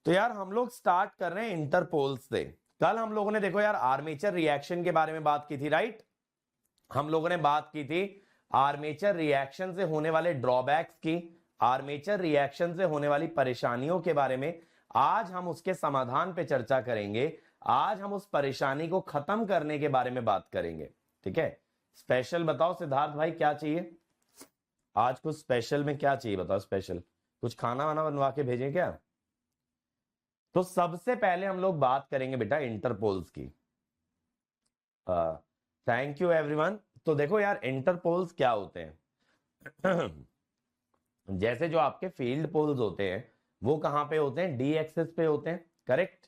तो यार हम लोग स्टार्ट कर रहे हैं इंटरपोल्स से। कल हम लोगों ने देखो यार आर्मेचर रिएक्शन के बारे में बात की थी, राइट। हम लोगों ने बात की थी आर्मेचर रिएक्शन से होने वाले ड्रॉबैक्स की, आर्मेचर रिएक्शन से होने वाली परेशानियों के बारे में। आज हम उसके समाधान पे चर्चा करेंगे। आज हम उस परेशानी को खत्म करने के बारे में बात करेंगे, ठीक है। स्पेशल बताओ सिद्धार्थ भाई, क्या चाहिए आज? कुछ स्पेशल में क्या चाहिए बताओ? स्पेशल कुछ खाना वाना बनवा के भेजें क्या? तो सबसे पहले हम लोग बात करेंगे बेटा इंटरपोल्स की। Thank you everyone. तो देखो यार इंटरपोल्स क्या होते हैं। जैसे जो आपके फील्ड पोल्स होते हैं वो कहां पे होते हैं? डी एक्सिस पे होते हैं, करेक्ट।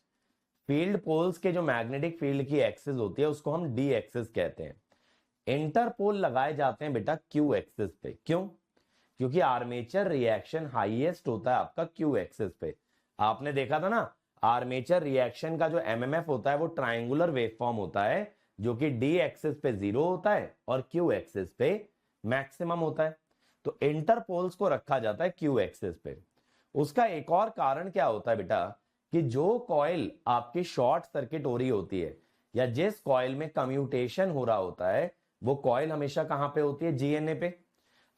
फील्ड पोल्स के जो मैग्नेटिक फील्ड की एक्सिस होती है उसको हम डी एक्सिस कहते हैं। इंटरपोल लगाए जाते हैं बेटा क्यू एक्सिस पे। क्यों? क्योंकि आर्मेचर रिएक्शन हाईएस्ट होता है आपका क्यू एक्सिस पे। आपने देखा था ना, आर्मेचर रिएक्शन का जो एमएमएफ होता है वो ट्रायंगुलर वेवफॉर्म होता है, जो कि डी एक्सिस पे 0 होता है और क्यू एक्सिस पे मैक्सिमम होता है। तो इंटरपोल्स को रखा जाता है क्यू एक्सिस पे। उसका एक और कारण क्या होता है बेटा, कि जो कॉइल आपकी शॉर्ट सर्किट हो रही होती है या जिस कॉइल में कम्यूटेशन हो रहा होता है वो कॉइल हमेशा कहां पे होती है? जीएनए पे।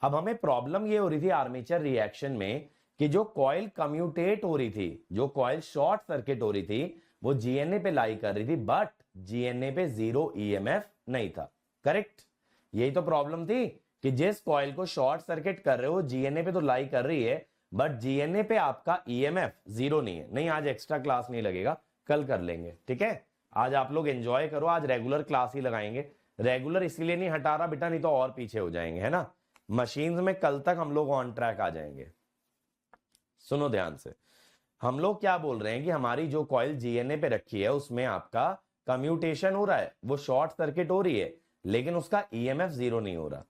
अब हमें प्रॉब्लम ये हो रही थी आर्मेचर रिएक्शन में कि जो कॉइल कम्यूटेट हो रही थी, जो कॉइल शॉर्ट सर्किट हो रही थी, वो जीएनए पे लाई कर रही थी, बट जीएनए पे 0 ईएमएफ नहीं था, करेक्ट। यही तो प्रॉब्लम थी कि जिस कॉइल को शॉर्ट सर्किट कर रहे हो जीएनए पे तो लाई कर रही है, बट जीएनए पे आपका ईएमएफ 0 नहीं है। नहीं, आज एक्स्ट्रा क्लास नहीं लगेगा, कल कर लेंगे, ठीक है। आज आप लोग एंजॉय करो, आज रेगुलर क्लास ही लगाएंगे। रेगुलर इसलिए नहीं हटा रहा बेटा, नहीं तो और पीछे हो जाएंगे, है ना। मशीन्स में कल तक हम लोग ऑन ट्रैक आ जाएंगे। सुनो ध्यान से, हम लोग क्या बोल रहे हैं कि हमारी जो कॉइल जीएनए पे रखी है उसमें आपका कम्यूटेशन हो रहा है, वो शॉर्ट सर्किट हो रही है, लेकिन उसका ईएमएफ 0 नहीं हो रहा।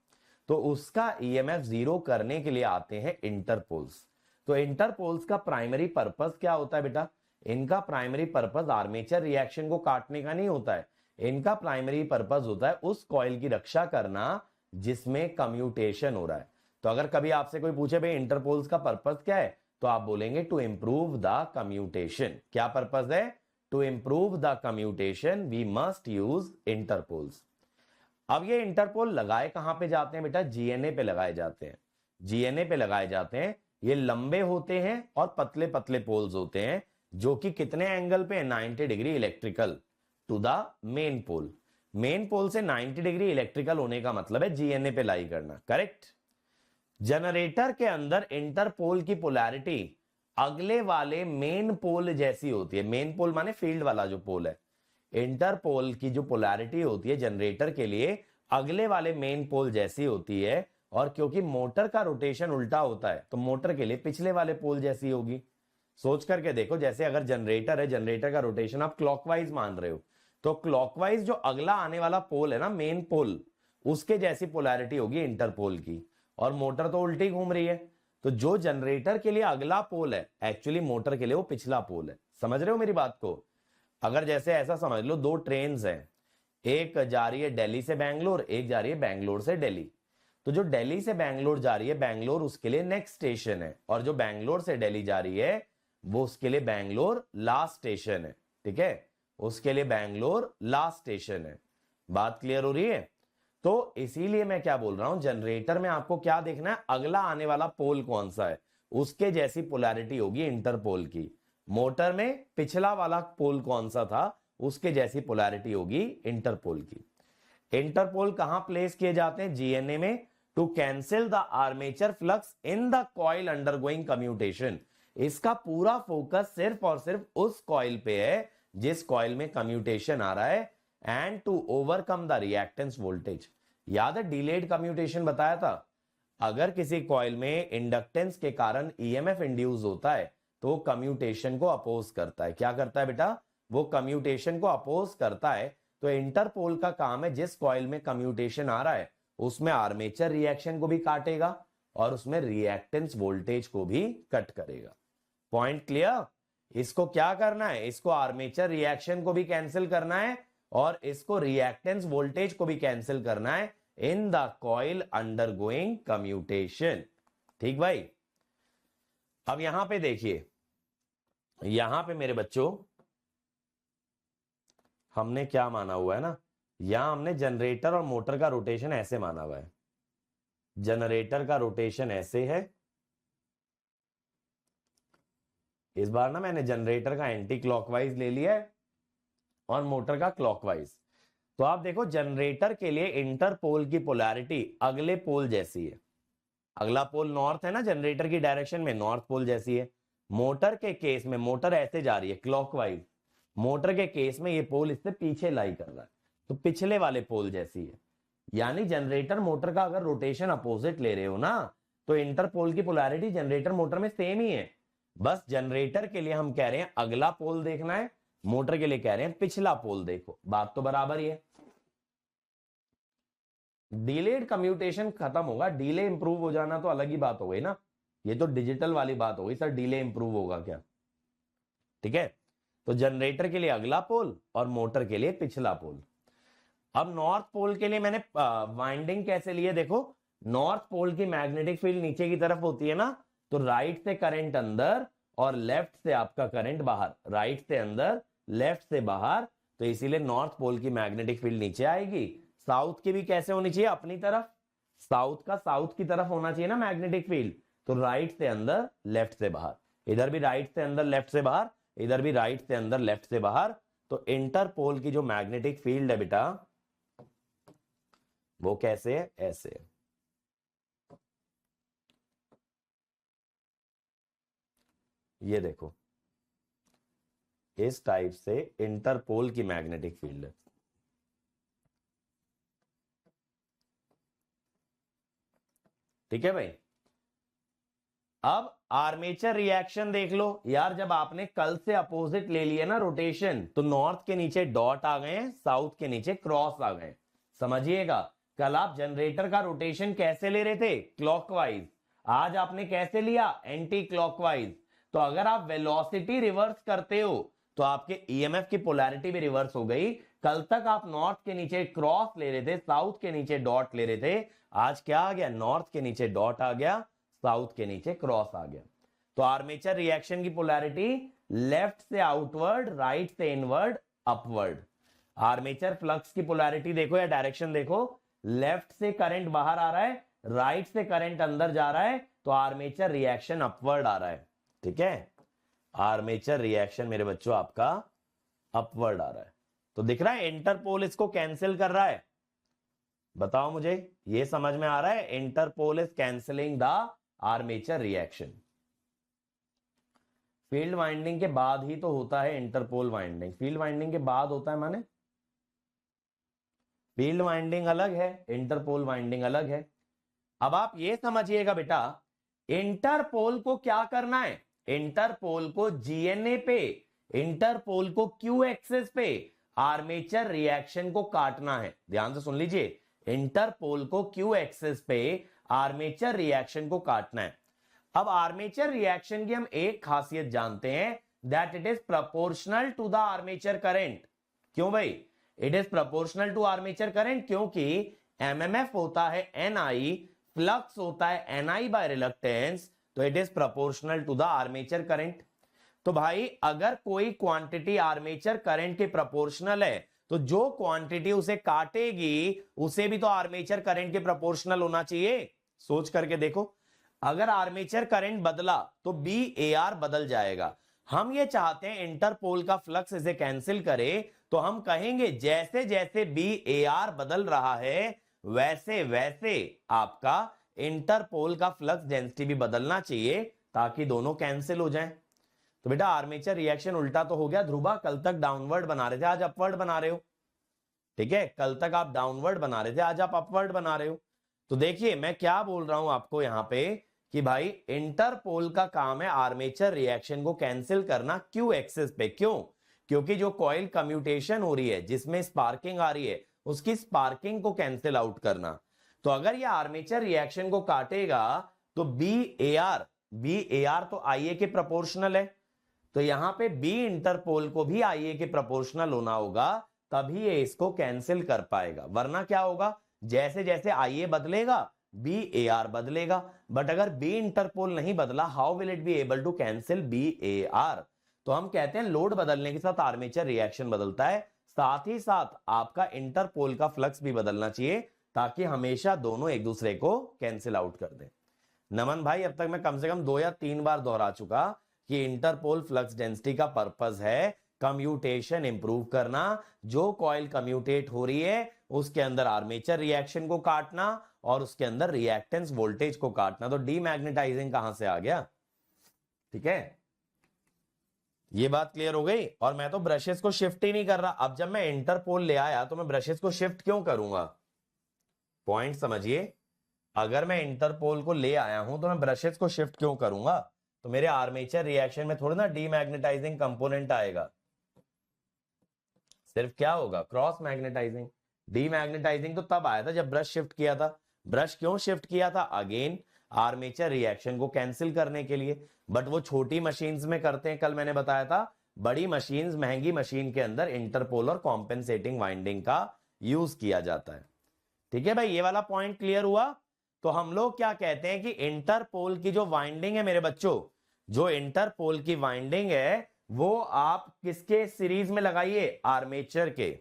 तो उसका ईएमएफ 0 करने के लिए आते हैं इंटरपोल्स। तो इंटरपोल्स का प्राइमरी पर्पस क्या होता है बेटा? इनका प्राइमरी पर्पस आर्मेचर रिएक्शन को काटने का नहीं होता है। इनका प्राइमरी पर्पस होता है उस कॉइल की रक्षा करना जिसमें कम्यूटेशन हो रहा है। तो अगर कभी आपसे कोई पूछे भाई इंटरपोल्स का पर्पस क्या है, तो आप बोलेंगे टू इंप्रूव द कम्यूटेशन। क्या पर्पस है? To improve the commutation we must use interpoles. अब ये इंटरपोल लगाए कहां पे जाते हैं बेटा? जीएनए पे लगाए जाते हैं। जीएनए पे लगाए जाते हैं। ये लंबे होते हैं और पतले पतले पोल्स होते हैं, जो कि कितने एंगल पे? 90 degree electrical to the main pole. Main pole से 90 डिग्री इलेक्ट्रिकल होने का मतलब है जीएनए पे लाई करना, करेक्ट। जनरेटर के अंदर इंटरपोल की पोलैरिटी अगले वाले मेन पोल जैसी होती है। मेन पोल माने फील्ड वाला जो पोल है। इंटरपोल की जो पोलैरिटी होती है जनरेटर के लिए अगले वाले मेन पोल जैसी होती है, और क्योंकि मोटर का रोटेशन उल्टा होता है तो मोटर के लिए पिछले वाले पोल जैसी होगी। सोच करके देखो, जैसे अगर जनरेटर है, जनरेटर का रोटेशन आप क्लॉकवाइज मान रहे हो, तो क्लॉकवाइज जो अगला आने वाला पोल है ना, मेन पोल, उसके जैसी पोलैरिटी होगी इंटरपोल की। और मोटर तो उल्टी घूम रही है, तो जो जनरेटर के लिए अगला पोल है एक्चुअली मोटर के लिए वो पिछला पोल है। समझ रहे हो मेरी बात को? अगर जैसे ऐसा समझ लो, दो ट्रेन्स हैं, एक जा रही है दिल्ली से बैंगलोर, एक जा रही है बैंगलोर से दिल्ली। तो जो दिल्ली से बैंगलोर जा रही है, बैंगलोर उसके लिए नेक्स्ट स्टेशन है, और जो बैंगलोर से दिल्ली जा रही है वो उसके लिए बैंगलोर लास्ट स्टेशन है, ठीक है। उसके लिए बैंगलोर लास्ट स्टेशन है। बात क्लियर हो रही है? तो इसीलिए मैं क्या बोल रहा हूं, जनरेटर में आपको क्या देखना है? अगला आने वाला पोल कौन सा है, उसके जैसी पोलैरिटी होगी इंटरपोल की। मोटर में पिछला वाला पोल कौन सा था, उसके जैसी पोलैरिटी होगी इंटरपोल की। इंटरपोल कहां प्लेस किए जाते हैं? जीएनए में, to cancel the armature flux in the coil undergoing commutation. इसका पूरा फोकस सिर्फ और सिर्फ उस कॉइल पे है जिस कॉइल में कम्यूटेशन आ रहा है, and to overcome the reactance voltage. याद है डिलेड कम्यूटेशन बताया था? अगर किसी कॉइल में इंडक्टेंस के कारण ईएमएफ इंड्यूस होता है तो कम्यूटेशन को अपोज करता है। क्या करता है बेटा? वो कम्यूटेशन को अपोज करता है। तो इंटरपोल का काम है जिस कॉइल में कम्यूटेशन आ रहा है उसमें आर्मेचर रिएक्शन को भी काटेगा और उसमें रिएक्टेंस वोल्टेज को भी कट करेगा। Point clear? इसको क्या करना है? इसको आर्मेचर रिएक्शन को भी कैंसिल करना है और इसको रिएक्टेंस वोल्टेज को भी कैंसिल करना है in the coil undergoing commutation. ठीक भाई? अब यहां पे देखिए, यहां पे मेरे बच्चों हमने क्या माना हुआ है ना, यहां हमने जनरेटर और मोटर का रोटेशन ऐसे माना हुआ है। जनरेटर का रोटेशन ऐसे है, इस बार ना मैंने जनरेटर का एंटी क्लॉकवाइज ले लिया है और मोटर का क्लॉकवाइज। तो आप देखो जनरेटर के लिए इंटर पोल की पोलैरिटी अगले पोल जैसी है। अगला पोल नॉर्थ है ना, जनरेटर की डायरेक्शन में नॉर्थ पोल जैसी है। मोटर के केस में मोटर ऐसे जा रही है क्लॉकवाइज, मोटर के केस में ये पोल इससे पीछे लाई कर रहा है, तो पिछले वाले पोल जैसी है। यानी जनरेटर मोटर का अगर रोटेशन अपोजिट ले रहे हो ना, तो इंटर पोल की पोलैरिटी जनरेटर मोटर में सेम ही है। बस जनरेटर के लिए हम कह रहे हैं अगला पोल देखना है, मोटर के लिए कह रहे हैं पिछला पोल देखो। बात तो बराबर ही है। डिलेड कम्यूटेशन खत्म होगा, डिले इंप्रूव हो जाना तो अलग ही बात हो गई ना, ये तो डिजिटल वाली बात हो गई सर, डिले इंप्रूव होगा क्या। ठीक है, तो जनरेटर के लिए अगला पोल और मोटर के लिए पिछला पोल। अब नॉर्थ पोल के लिए मैंने वाइंडिंग कैसे लिए, देखो नॉर्थ पोल की मैग्नेटिक फील्ड नीचे की तरफ होती है ना, तो राइट से करंट अंदर और लेफ्ट से आपका करंट बाहर, राइट से अंदर लेफ्ट से बाहर, तो इसीलिए नॉर्थ पोल की मैग्नेटिक फील्ड नीचे आएगी। साउथ की भी कैसे होनी चाहिए, अपनी तरफ, साउथ का साउथ की तरफ होना चाहिए ना मैग्नेटिक फील्ड, तो राइट से अंदर लेफ्ट से बाहर, इधर भी राइट से अंदर लेफ्ट से बाहर, इधर भी राइट से अंदर लेफ्ट से बाहर। तो इंटर पोल की जो मैग्नेटिक फील्ड है बेटा वो कैसे है, ऐसे है। ये देखो इस टाइप से इंटरपोल की मैग्नेटिक फील्ड है। ठीक है भाई। अब आर्मेचर रिएक्शन देख लो यार, जब आपने कल से अपोजिट ले लिया ना रोटेशन, तो नॉर्थ के नीचे डॉट आ गए, साउथ के नीचे क्रॉस आ गए। समझिएगा, कल आप जनरेटर का रोटेशन कैसे ले रहे थे, क्लॉकवाइज, आज आपने कैसे लिया, एंटी क्लॉकवाइज। तो अगर आप वेलोसिटी रिवर्स करते हो तो आपके ईएमएफ की पोलैरिटी भी रिवर्स हो गई। कल तक आप नॉर्थ के नीचे क्रॉस ले रहे थे, साउथ के नीचे डॉट ले रहे थे, आज क्या आ गया, नॉर्थ के नीचे डॉट आ गया, साउथ के नीचे क्रॉस आ गया। तो आर्मेचर रिएक्शन की पोलैरिटी लेफ्ट से आउटवर्ड, राइट से इनवर्ड, अपवर्ड। आर्मेचर फ्लक्स की पोलैरिटी देखो या डायरेक्शन देखो, लेफ्ट से करंट बाहर आ रहा है, राइट से करंट अंदर जा रहा है, तो आर्मेचर रिएक्शन अपवर्ड आ रहा है। ठीक है, आर्मेचर रिएक्शन मेरे बच्चों आपका अपवर्ड आ रहा है। तो दिख रहा है इंटरपोल इसको कैंसिल कर रहा है। बताओ मुझे, ये समझ में आ रहा है, interpole is cancelling the armature reaction. Field winding के बाद ही तो होता है इंटरपोल वाइंडिंग, फील्ड वाइंडिंग के बाद होता है, माने फील्ड वाइंडिंग अलग है, इंटरपोल वाइंडिंग अलग है। अब आप ये समझिएगा बेटा, इंटरपोल को क्या करना है, इंटरपोल को जीएनए पे, इंटरपोल को क्यू एक्सिस पे आर्मेचर रिएक्शन को काटना है। ध्यान से सुन लीजिए, इंटरपोल को क्यू एक्सिस पे आर्मेचर रिएक्शन को काटना है। अब आर्मेचर रिएक्शन की हम एक खासियत जानते हैं, that it is proportional to the armature current. क्यों भाई, it is proportional to armature current, क्योंकि एमएमएफ होता है एनआई, फ्लक्स होता है एनआई बाय रिलक्टेंस, तो it is proportional to the armature current. तो भाई अगर कोई क्वांटिटी आर्मेचर करंट के प्रोपोर्शनल है, तो जो क्वांटिटी उसे काटेगी उसे भी तो आर्मेचर करंट के प्रोपोर्शनल होना चाहिए। सोच करके देखो, अगर आर्मेचर करंट बदला तो बी ए आर बदल जाएगा। हम ये चाहते हैं इंटरपोल का फ्लक्स इसे कैंसिल करे, तो हम कहेंगे जैसे जैसे बी ए आर बदल रहा है वैसे वैसे आपका इंटरपोल का फ्लक्स डेंसिटी भी बदलना चाहिए, ताकि दोनों कैंसिल हो जाएं। तो बेटा आर्मेचर रिएक्शन उल्टा तो हो गया ध्रुवा, कल तक डाउनवर्ड बना रहे थे आज अपवर्ड बना रहे हो। ठीक है, कल तक आप डाउनवर्ड बना रहे थे आज आप अपवर्ड बना रहे हो। तो देखिए मैं क्या बोल रहा हूं आपको यहां पे कि भाई इंटरपोल का काम है आर्मेचर रिएक्शन को कैंसिल करना क्यू एक्सिस पे। क्यों, क्योंकि जो कॉइल कम्यूटेशन हो रही है जिसमें स्पार्किंग आ रही है उसकी स्पार्किंग को कैंसिल आउट करना। तो अगर ये आर्मेचर रिएक्शन को काटेगा तो बी ए आर तो आई ए के प्रोपोर्शनल है, तो यहां पे बी इंटरपोल को भी आई ए के प्रोपोर्शनल होना होगा, तभी ये इसको कैंसिल कर पाएगा। वरना क्या होगा, जैसे जैसे आई ए बदलेगा बी ए आर बदलेगा। बट अगर बी इंटरपोल नहीं बदला, how will it be able to cancel B A R. तो हम कहते हैं लोड बदलने के साथ आर्मेचर रिएक्शन बदलता है, साथ ही साथ आपका इंटरपोल का फ्लक्स भी बदलना चाहिए ताकि हमेशा दोनों एक दूसरे को कैंसिल आउट कर दें। नमन भाई, अब तक मैं कम से कम 2 या 3 बार दोहरा चुका कि इंटरपोल फ्लक्स डेंसिटी का पर्पस है कम्यूटेशन इंप्रूव करना। जो कॉइल कम्यूटेट हो रही है उसके अंदर आर्मेचर रिएक्शन को काटना और उसके अंदर रिएक्टेंस वोल्टेज को काटना। तो डीमैग्नेटाइजिंग कहां से आ गया? ठीक है, ये बात क्लियर हो गई। और मैं तो ब्रशेस को शिफ्ट ही नहीं कर रहा। अब जब मैं इंटरपोल ले आया तो मैं ब्रशेस को शिफ्ट क्यों करूंगा? पॉइंट समझिए, अगर मैं इंटरपोल को ले आया हूं तो मैं ब्रशेस को शिफ्ट क्यों करूंगा? तो मेरे आर्मेचर रिएक्शन में थोड़ा ना डीमैग्नेटाइजिंग कंपोनेंट आएगा, सिर्फ क्या होगा? Cross magnetising. डीमैग्नेटाइजिंग तो तब आया था जब ब्रश शिफ्ट किया था। ब्रश क्यों शिफ्ट किया था? अगेन आर्मेचर रिएक्शन को कैंसिल करने के लिए। बट वो छोटी मशीन्स में करते हैं, कल मैंने बताया था। बड़ी मशीन्स, महंगी मशीन के अंदर इंटरपोल और कॉम्पेंसेटिंग वाइंडिंग का यूज किया जाता है। ठीक है भाई, ये वाला पॉइंट क्लियर हुआ। तो हम लोग क्या कहते हैं कि इंटरपोल की जो वाइंडिंग है मेरे बच्चों, जो इंटरपोल की वाइंडिंग है वो आप किसके सीरीज में लगाइए? आर्मेचर के।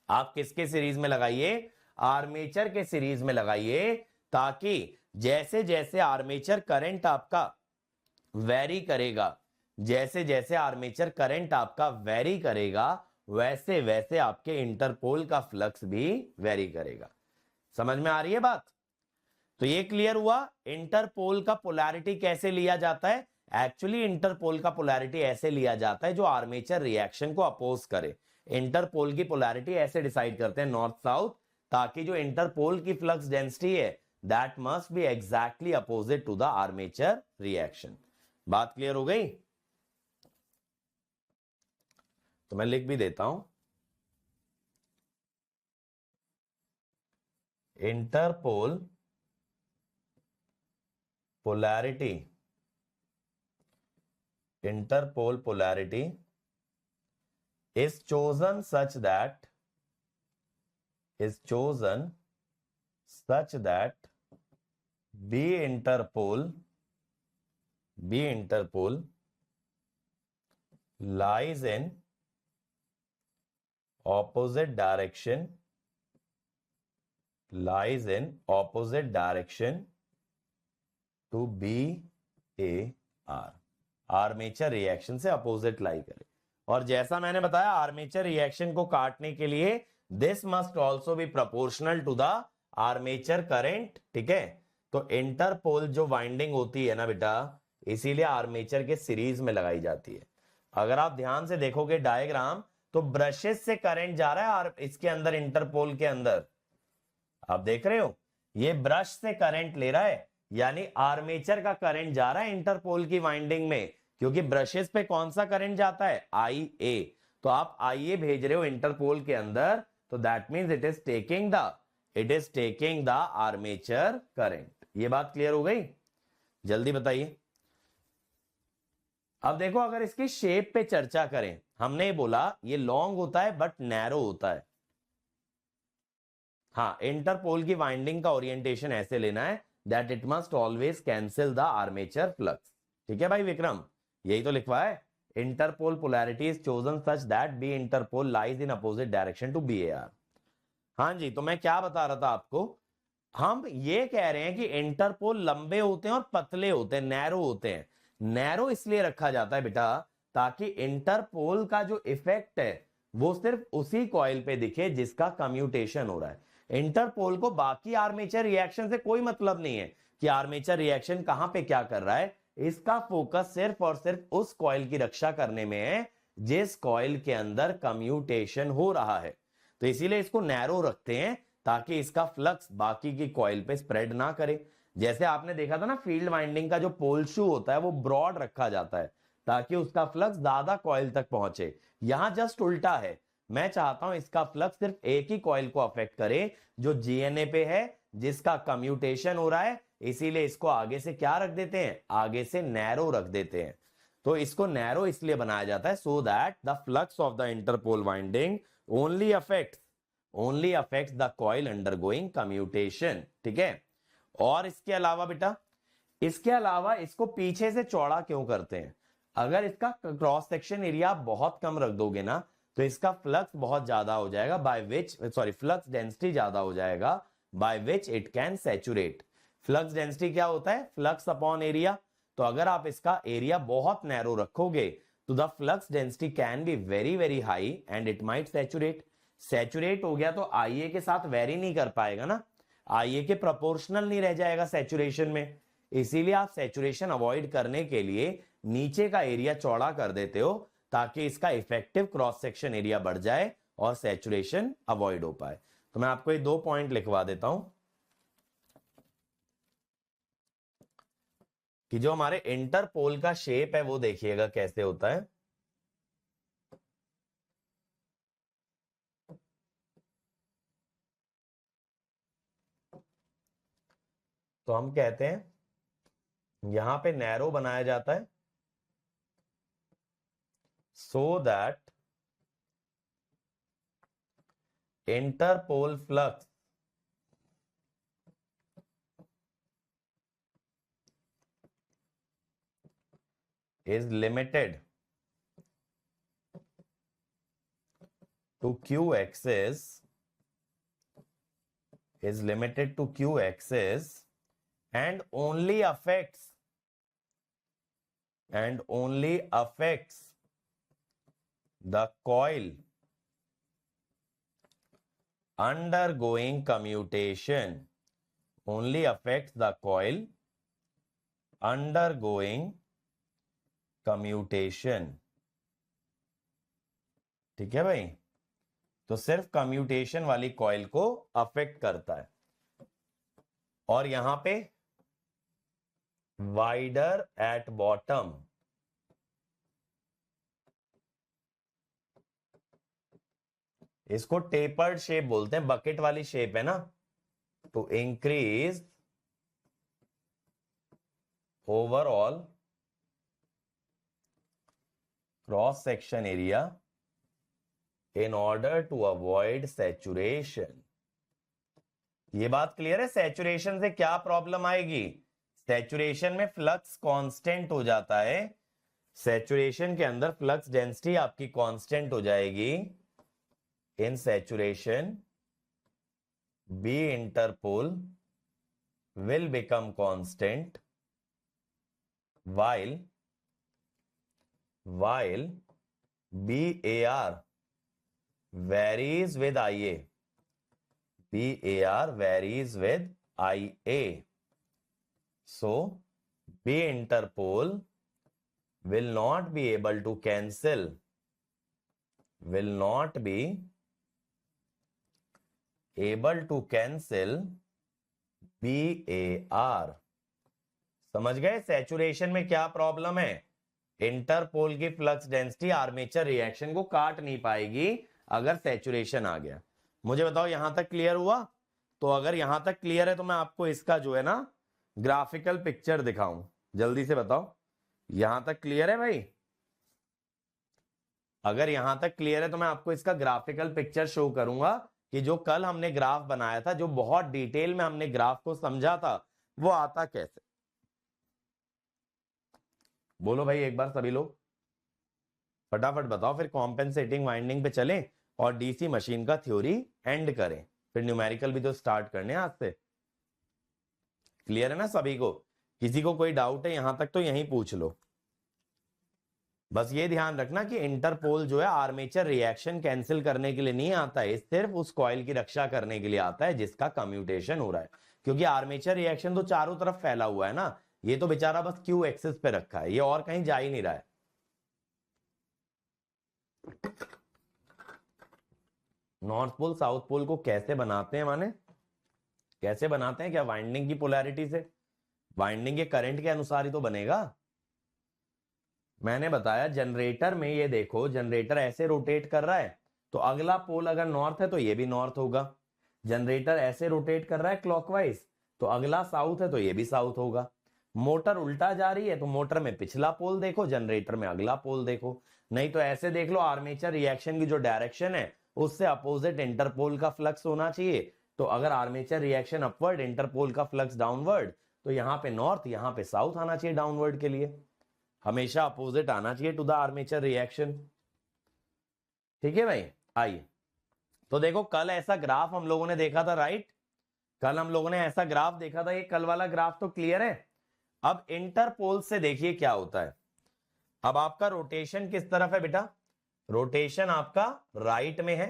आप किसके सीरीज में लगाइए? आर्मेचर के सीरीज में लगाइए, ताकि जैसे जैसे आर्मेचर करंट आपका वेरी करेगा, जैसे जैसे आर्मेचर करंट आपका वेरी करेगा, वैसे वैसे आपके इंटरपोल का फ्लक्स भी वेरी करेगा। समझ में आ रही है बात? तो ये क्लियर हुआ। इंटरपोल का पोलैरिटी कैसे लिया जाता है? एक्चुअली इंटरपोल का पोलैरिटी ऐसे लिया जाता है जो आर्मेचर रिएक्शन को अपोज करे। इंटरपोल की पोलैरिटी ऐसे डिसाइड करते हैं नॉर्थ साउथ, ताकि जो इंटरपोल की फ्लक्स डेंसिटी है that must be exactly opposite to the armature reaction. बात क्लियर हो गई? तो मैं लिख भी देता हूं, interpole polarity, interpole polarity is chosen such that B interpole lies in opposite direction to B A R. Armature reaction से अपोजिट लाई करे। और जैसा मैंने बताया, आर्मेचर रिएक्शन को काटने के लिए this must also be proportional to the armature current. ठीक है, तो इंटरपोल जो वाइंडिंग होती है ना बेटा, इसीलिए आर्मेचर के सीरीज में लगाई जाती है। अगर आप ध्यान से देखोगे डायग्राम, तो ब्रशेस से करंट जा रहा है और इसके अंदर, इंटरपोल के अंदर आप देख रहे हो, ये ब्रश से करंट ले रहा है, यानी आर्मेचर का करंट जा रहा है इंटरपोल की वाइंडिंग में। क्योंकि ब्रशेस पे कौन सा करंट जाता है? IA। तो आप IA भेज रहे हो इंटरपोल के अंदर, तो that means it is taking the armature current. ये बात क्लियर हो गई? जल्दी बताइए। अब देखो, अगर इसकी शेप पे चर्चा करें, हमने बोला ये लॉन्ग होता है बट नैरो होता है। हाँ, इंटरपोल की वाइंडिंग का ओरिएंटेशन ऐसे लेना है that it must always cancel the armature flux। ठीक है भाई विक्रम, यही तो लिखवा है। Interpole polarity is chosen such that B interpole lies in opposite direction to BAR। हाँ जी, तो मैं क्या बता रहा था आपको, हम ये कह रहे हैं कि इंटरपोल लंबे होते हैं और पतले होते हैं, नैरो होते हैं। नैरो इसलिए रखा जाता है बेटा ताकि इंटरपोल का जो इफेक्ट है वो सिर्फ उसी कॉइल पे दिखे जिसका कम्यूटेशन हो रहा है। इंटरपोल को बाकी आर्मेचर रिएक्शन से कोई मतलब नहीं है कि आर्मेचर रिएक्शन कहां पे क्या कर रहा है। इसका फोकस सिर्फ और सिर्फ उस कॉइल की रक्षा करने में है जिस कॉइल के अंदर कम्यूटेशन हो रहा है। तो इसीलिए इसको नैरो रखते हैं ताकि इसका फ्लक्स बाकी की कॉइल पे स्प्रेड ना करे। जैसे आपने देखा था ना, फील्ड वाइंडिंग का जो पोल शू होता है वो ब्रॉड रखा जाता है ताकि उसका फ्लक्स ज्यादा कॉइल तक पहुंचे। यहां जस्ट उल्टा है, मैं चाहता हूं इसका फ्लक्स सिर्फ एक ही कॉइल को अफेक्ट करे जो GNA पे है, जिसका कम्यूटेशन हो रहा है। इसीलिए इसको आगे से क्या रख देते हैं? आगे से नैरो रख देते हैं। तो इसको नैरो इसलिए बनाया जाता है so that the flux of the Interpol winding only affects the coil undergoing commutation. ठीक है, और इसके अलावा बेटा, इसके अलावा इसको पीछे से चौड़ा क्यों करते हैं? अगर इसका क्रॉस सेक्शन एरिया आप बहुत कम रख दोगे ना तो इसका फ्लक्स बहुत ज्यादा हो जाएगा, बाय विच फ्लक्स डेंसिटी ज्यादा हो जाएगा, by which it can saturate. Flux density क्या होता है? Flux upon area. तो अगर आप इसका एरिया बहुत नैरो रखोगे तो the flux density can be very very high and it might saturate. Saturate हो गया तो आईए के साथ वेरी नहीं कर पाएगा ना, आईए के प्रोपोर्शनल नहीं रह जाएगा सैचुरेशन में। इसीलिए आप सैचुरेशन अवॉइड करने के लिए नीचे का एरिया चौड़ा कर देते हो ताकि इसका इफेक्टिव क्रॉस सेक्शन एरिया बढ़ जाए और सैचुरेशन अवॉइड हो पाए। तो मैं आपको ये 2 पॉइंट लिखवा देता हूं कि जो हमारे इंटरपोल का शेप है वो देखिएगा कैसे होता है। तो हम कहते हैं यहां पे नैरो बनाया जाता है so that interpole flux is limited to q axis, and only affects the coil undergoing commutation, only affects the coil undergoing commutation। ठीक है भाई, तो सिर्फ कम्यूटेशन वाली कॉइल को अफेक्ट करता है। और यहां पे वाइडर एट बॉटम, इसको टेपर्ड शेप बोलते हैं, बकेट वाली शेप है ना। To increase overall cross section area in order to avoid saturation। ये बात क्लियर है? सैचुरेशन से क्या प्रॉब्लम आएगी? सैचुरेशन में फ्लक्स कांस्टेंट हो जाता है, सैचुरेशन के अंदर फ्लक्स डेंसिटी आपकी कांस्टेंट हो जाएगी। In saturation B interpole will become constant while BAR varies with IA. BAR varies with IA. So B interpole will not be able to cancel, will not be able to cancel BAR। समझ गए saturation में क्या problem है? Interpole की flux density armature reaction को काट नहीं पाएगी अगर सैचुरेशन आ गया। मुझे बताओ यहां तक क्लियर हुआ? तो अगर यहां तक क्लियर है तो मैं आपको इसका जो है ना ग्राफिकल पिक्चर दिखाऊं, जल्दी से बताओ यहां तक क्लियर है भाई? अगर यहां तक क्लियर है तो मैं आपको इसका ग्राफिकल पिक्चर शो करूंगा कि जो कल हमने ग्राफ बनाया था, जो बहुत डिटेल में हमने ग्राफ को समझा था, वो आता कैसे। बोलो भाई एक बार सभी लोग फटाफट बताओ, फिर कॉम्पेंसेटिंग वाइंडिंग पे चलें और डीसी मशीन का थ्योरी एंड करें, फिर न्यूमेरिकल भी तो स्टार्ट करने हैं आज से। क्लियर है ना सभी को? किसी को कोई डाउट है यहां तक तो यहीं पूछ लो। बस ये ध्यान रखना कि इंटरपोल जो है आर्मेचर रिएक्शन कैंसिल करने के लिए नहीं आता है, सिर्फ उस कॉइल की रक्षा करने के लिए आता है जिसका कम्यूटेशन हो रहा है। क्योंकि आर्मेचर रिएक्शन तो चारों तरफ फैला हुआ है ना, ये तो बेचारा बस क्यू एक्सिस पे रखा है, ये और कहीं जा ही नहीं रहा है। नॉर्थ पोल साउथ पोल को कैसे बनाते हैं, माने कैसे बनाते हैं? क्या वाइंडिंग की पोलैरिटी से? वाइंडिंग के करंट के अनुसार ही तो बनेगा। मैंने बताया जनरेटर में, ये देखो जनरेटर ऐसे रोटेट कर रहा है तो अगला पोल अगर नॉर्थ है तो ये भी नॉर्थ होगा। जनरेटर ऐसे रोटेट कर रहा है क्लॉकवाइज तो अगला साउथ है तो ये भी साउथ होगा। मोटर उल्टा जा रही है तो मोटर में पिछला पोल देखो, जनरेटर में अगला पोल देखो। नहीं तो ऐसे देख लो, आर्मेचर रिएक्शन की जो डायरेक्शन है उससे अपोजिट इंटरपोल का फ्लक्स होना चाहिए। तो अगर आर्मेचर रिएक्शन अपवर्ड, इंटरपोल का फ्लक्स डाउनवर्ड, तो यहाँ पे नॉर्थ, यहाँ पे साउथ आना चाहिए डाउनवर्ड के लिए। हमेशा अपोजिट आना चाहिए टू द आर्मेचर रिएक्शन। ठीक है भाई, आइए तो देखो कल ऐसा ग्राफ हम लोगों ने देखा था, राइट? कल हम लोगों ने ऐसा ग्राफ देखा था, ये कल वाला ग्राफ तो क्लियर है। अब इंटरपोल से देखिए क्या होता है। अब आपका रोटेशन किस तरफ है बेटा? रोटेशन आपका राइट में है।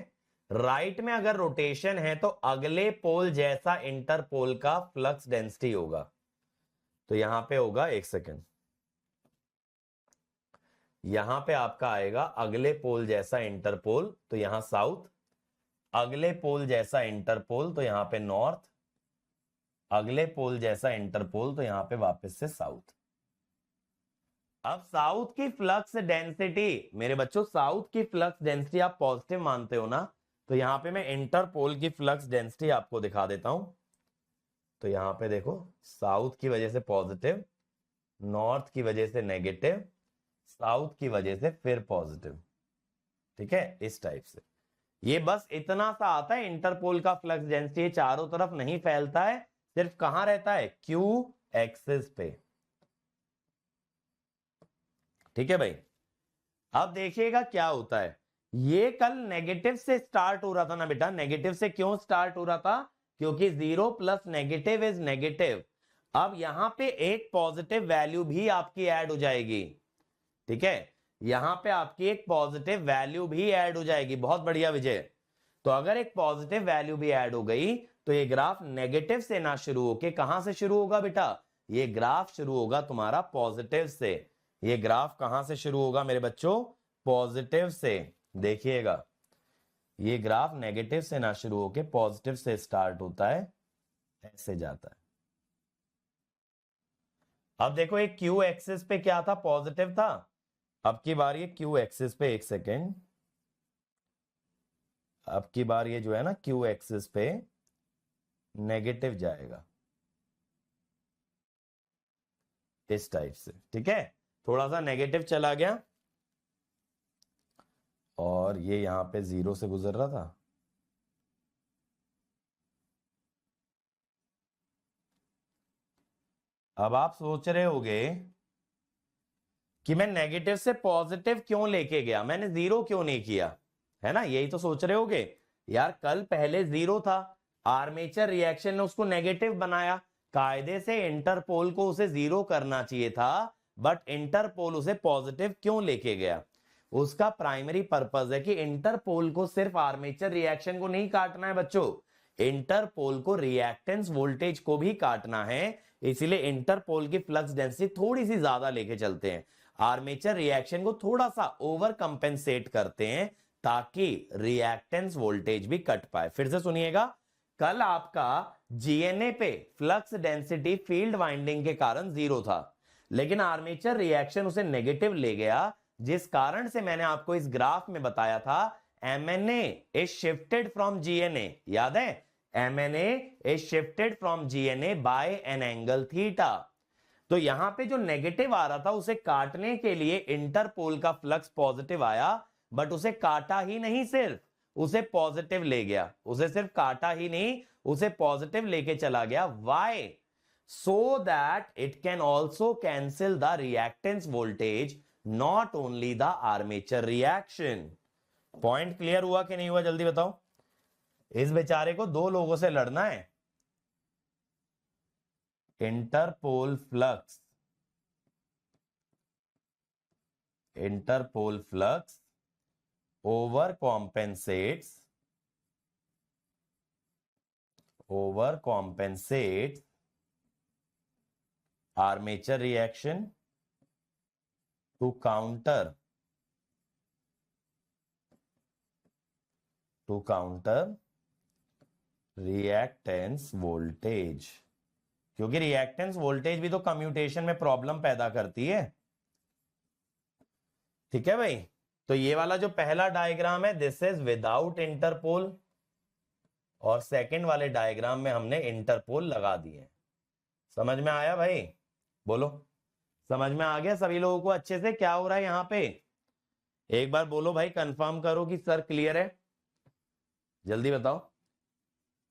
राइट में अगर रोटेशन है तो अगले पोल जैसा इंटरपोल का फ्लक्स डेंसिटी होगा। तो यहां पे होगा, एक सेकेंड, यहां पे आपका आएगा अगले पोल जैसा इंटरपोल, तो यहां साउथ, अगले पोल जैसा इंटरपोल तो यहां पे नॉर्थ, अगले पोल जैसा इंटरपोल तो यहां पे वापस से साउथ। अब साउथ की फ्लक्स डेंसिटी, मेरे बच्चों साउथ की फ्लक्स डेंसिटी आप पॉजिटिव मानते हो ना, तो यहां पे मैं इंटरपोल की फ्लक्स डेंसिटी आपको दिखा देता हूं। तो यहां पे देखो, साउथ की वजह से पॉजिटिव, नॉर्थ की वजह से नेगेटिव, साउथ की वजह से फिर पॉजिटिव। ठीक है, इस टाइप से ये बस इतना सा आता है इंटरपोल का फ्लक्स डेंसिटी, चारों तरफ नहीं फैलता है, सिर्फ कहां रहता है? क्यू एक्सिस पे। ठीक है भाई, अब देखिएगा क्या होता है। ये कल नेगेटिव से स्टार्ट हो रहा था ना बेटा, नेगेटिव से क्यों स्टार्ट हो रहा था? क्योंकि 0 प्लस नेगेटिव इज नेगेटिव। अब यहां पे एक पॉजिटिव वैल्यू भी आपकी ऐड हो जाएगी। ठीक है, यहां पे आपकी एक पॉजिटिव वैल्यू भी ऐड हो जाएगी। बहुत बढ़िया विजय। तो अगर एक पॉजिटिव वैल्यू भी ऐड हो गई तो ये ग्राफ नेगेटिव से ना शुरू होके कहां से शुरू होगा बेटा? ये ग्राफ शुरू होगा तुम्हारा पॉजिटिव से। ये ग्राफ कहां से शुरू होगा मेरे बच्चों? पॉजिटिव से। देखिएगा, ये ग्राफ नेगेटिव से ना शुरू होके पॉजिटिव से स्टार्ट होता है, ऐसे जाता है। अब देखो एक क्यू एक्सिस पे क्या था? पॉजिटिव था। अब की बार ये क्यू एक्सिस पे, एक सेकेंड, अब की बार ये जो है ना क्यू एक्सिस पे नेगेटिव जाएगा, इस टाइप से। ठीक है, थोड़ा सा नेगेटिव चला गया और ये यहां पे 0 से गुजर रहा था। अब आप सोच रहे होगे कि मैं नेगेटिव से पॉजिटिव क्यों लेके गया, मैंने 0 क्यों नहीं किया, है ना? यही तो सोच रहे होगे यार, कल पहले 0 था, आर्मेचर रिएक्शन ने उसको नेगेटिव बनाया, कायदे से इंटरपोल को उसे 0 करना चाहिए था, बट इंटरपोल उसे पॉजिटिव क्यों लेके गया? उसका प्राइमरी पर्पस है कि इंटरपोल को सिर्फ आर्मेचर रिएक्शन को नहीं काटना है बच्चों, इंटरपोल को रिएक्टेंस वोल्टेज को भी काटना है। इसीलिए इंटरपोल की फ्लक्स डेंसिटी थोड़ी सी ज्यादा लेके चलते हैं, आर्मेचर रिएक्शन को थोड़ा सा ओवर कंपेंसेट करते हैं ताकि रिएक्टेंस वोल्टेज भी कट पाए। फिर से सुनिएगा, कल आपका जीएनए पे फ्लक्स डेंसिटी फील्ड वाइंडिंग के कारण 0 था, लेकिन आर्मेचर रिएक्शन उसे नेगेटिव ले गया, जिस कारण से मैंने आपको इस ग्राफ में बताया था MNA is shifted from GNA. याद है, MNA is shifted from GNA by an angle theta. तो यहां पे जो नेगेटिव आ रहा था उसे काटने के लिए इंटरपोल का फ्लक्स पॉजिटिव आया, बट उसे काटा ही नहीं, सिर्फ उसे पॉजिटिव ले गया। उसे सिर्फ काटा ही नहीं, उसे पॉजिटिव लेके चला गया। Why? So that it can also cancel the reactance voltage, not only the armature reaction. Point clear हुआ कि नहीं हुआ? जल्दी बताओ। इस बेचारे को दो लोगों से लड़ना है, interpole flux, interpole flux over compensate armature reaction to counter reactance voltage, क्योंकि रिएक्टेंस वोल्टेज भी तो कम्यूटेशन में प्रॉब्लम पैदा करती है। ठीक है भाई, तो ये वाला जो पहला डायग्राम है दिस इज विदाउट इंटरपोल, और सेकंड वाले डायग्राम में हमने इंटरपोल लगा दिए। समझ में आया भाई? बोलो, समझ में आ गया सभी लोगों को अच्छे से क्या हो रहा है यहां पे? एक बार बोलो भाई, कंफर्म करो कि सर क्लियर है, जल्दी बताओ।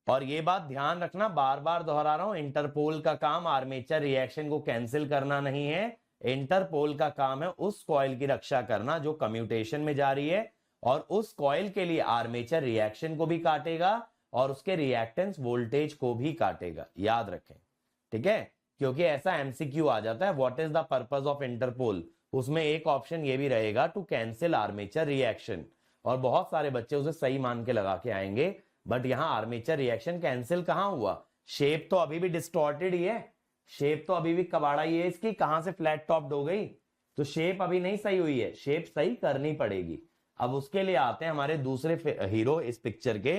और ये बात ध्यान रखना, बार बार दोहरा रहा हूं, इंटरपोल का काम आर्मेचर रिएक्शन को कैंसिल करना नहीं है, इंटरपोल का काम है उस कॉइल की रक्षा करना जो कम्यूटेशन में जा रही है, और उस कॉइल के लिए आर्मेचर रिएक्शन को भी काटेगा और उसके रिएक्टेंस वोल्टेज को भी काटेगा, याद रखें, ठीक है। क्योंकि ऐसा एमसीक्यू आ जाता है, what is the purpose of Interpol, उसमें एक ऑप्शन ये भी रहेगा टू कैंसिल आर्मेचर रिएक्शन, और बहुत सारे बच्चे उसे सही मान के लगा के आएंगे, बट यहां आर्मेचर रिएक्शन कैंसिल कहां हुआ, शेप तो अभी भी डिस्टॉर्टेड ही है, शेप तो अभी भी कबाड़ा ही है इसकी, कहां से फ्लैट टॉप्ड हो गई, तो शेप अभी नहीं सही हुई है, शेप सही करनी पड़ेगी। अब उसके लिए आते हैं हमारे दूसरे हीरो इस पिक्चर के।